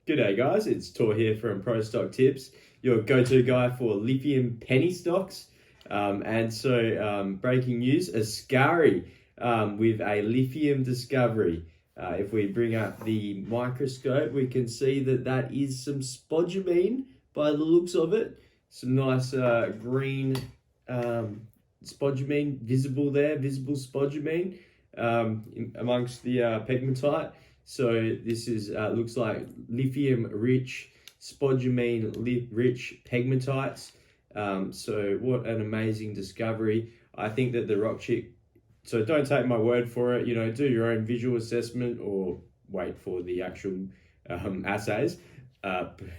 G'day guys, it's Tor here from Pro Stock Tips, your go-to guy for lithium penny stocks. Breaking news, Askari with a lithium discovery. If we bring up the microscope, we can see that is some spodumene by the looks of it. Some nice green spodumene visible there, visible spodumene amongst the pegmatite. So this is looks like lithium-rich, spodumene-rich pegmatites. So what an amazing discovery. I think that the rock chip, so don't take my word for it, do your own visual assessment or wait for the actual assays,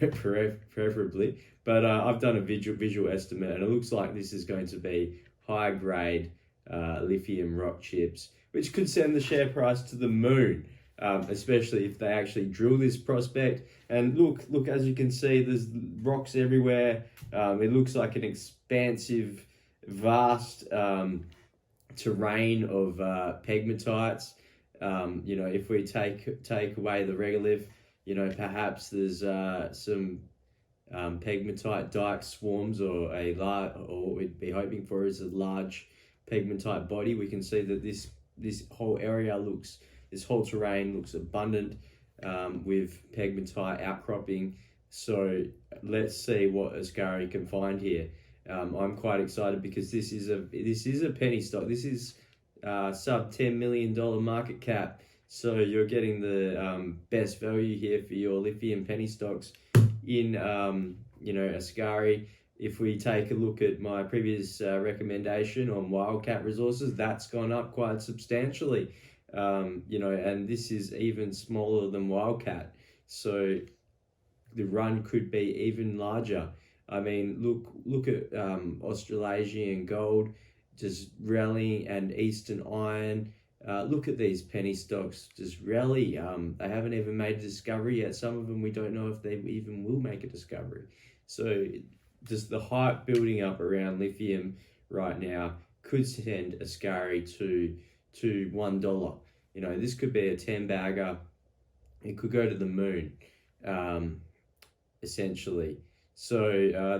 preferably. But I've done a visual estimate, and it looks like this is going to be high-grade lithium rock chips, which could send the share price to the moon. Especially if they actually drill this prospect. And look, as you can see, there's rocks everywhere. It looks like an expansive, vast terrain of pegmatites. If we take away the regolith, perhaps there's some pegmatite dike swarms, or what we'd be hoping for is a large pegmatite body. We can see that this whole area this whole terrain looks abundant with pegmatite outcropping. So let's see what Askari can find here. I'm quite excited because this is a penny stock. This is sub $10 million market cap. So you're getting the best value here for your lithium penny stocks in Askari. If we take a look at my previous recommendation on Wildcat Resources, that's gone up quite substantially. And this is even smaller than Wildcat, so the run could be even larger. I mean, look at Australasian gold just rallying, and Eastern iron. Look at these penny stocks just rally. They haven't even made a discovery yet. Some of them we don't know if they even will make a discovery. So just the hype building up around lithium right now could send Askari to $1. This could be a 10-bagger. It could go to the moon, essentially. So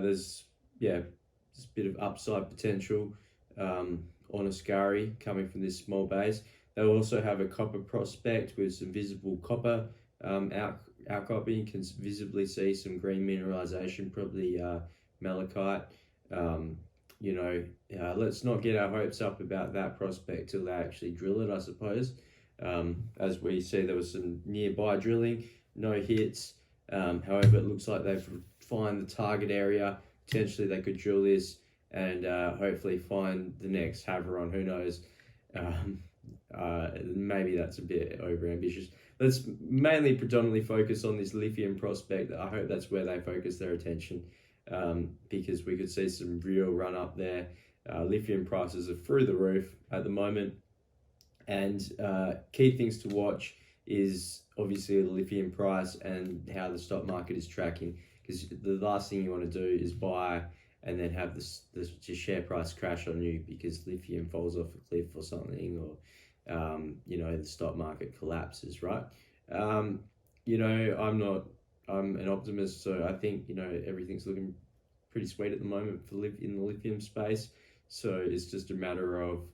there's just a bit of upside potential on Askari coming from this small base. They'll also have a copper prospect with some visible copper outcropping. You can visibly see some green mineralisation, probably malachite. Let's not get our hopes up about that prospect till they actually drill it, I suppose. As we see, there was some nearby drilling, no hits. However, it looks like they've found the target area. Potentially they could drill this and hopefully find the next Havieron, who knows. Maybe that's a bit overambitious. Let's predominantly focus on this lithium prospect. I hope that's where they focus their attention, because we could see some real run up there. Lithium prices are through the roof at the moment, and key things to watch is obviously the lithium price and how the stock market is tracking, because the last thing you want to do is buy and then have the share price crash on you because lithium falls off a cliff or something, or the stock market collapses, right? I'm an optimist, so I think everything's looking pretty sweet at the moment in the lithium space. So it's just a matter of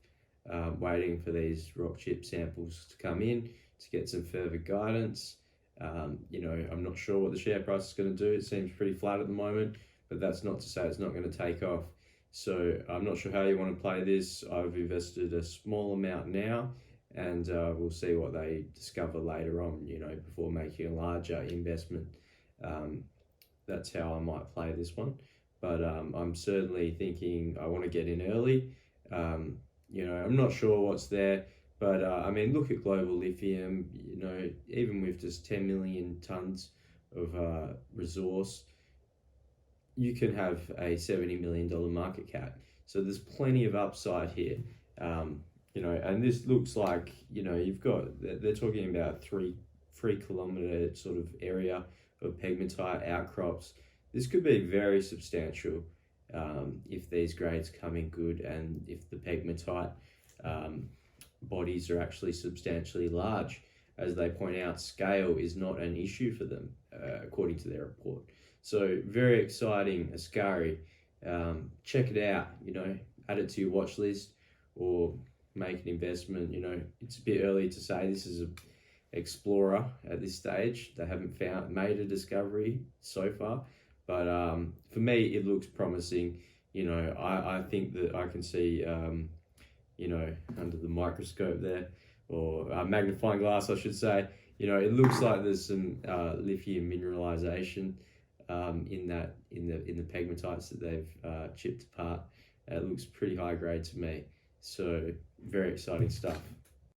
waiting for these rock chip samples to come in to get some further guidance. I'm not sure what the share price is going to do. It seems pretty flat at the moment, but that's not to say it's not going to take off. So I'm not sure how you want to play this. I've invested a small amount now, and we'll see what they discover later on, before making a larger investment. That's how I might play this one. But I'm certainly thinking I want to get in early. I'm not sure what's there, but look at global lithium. Even with just 10 million tons of resource, you can have a $70 million market cap. So there's plenty of upside here. And this looks like, they're talking about 3 kilometer sort of area of pegmatite outcrops. This could be very substantial if these grades come in good, and if the pegmatite bodies are actually substantially large. As they point out, scale is not an issue for them. according to their report. So very exciting, Askari. Check it out, add it to your watch list or make an investment. It's a bit early to say this is an explorer at this stage. They haven't made a discovery so far, but for me it looks promising. I think that I can see under the microscope there, or a magnifying glass I should say, it looks like there's some lithium mineralisation in the pegmatites that they've chipped apart. It looks pretty high grade to me, so very exciting stuff.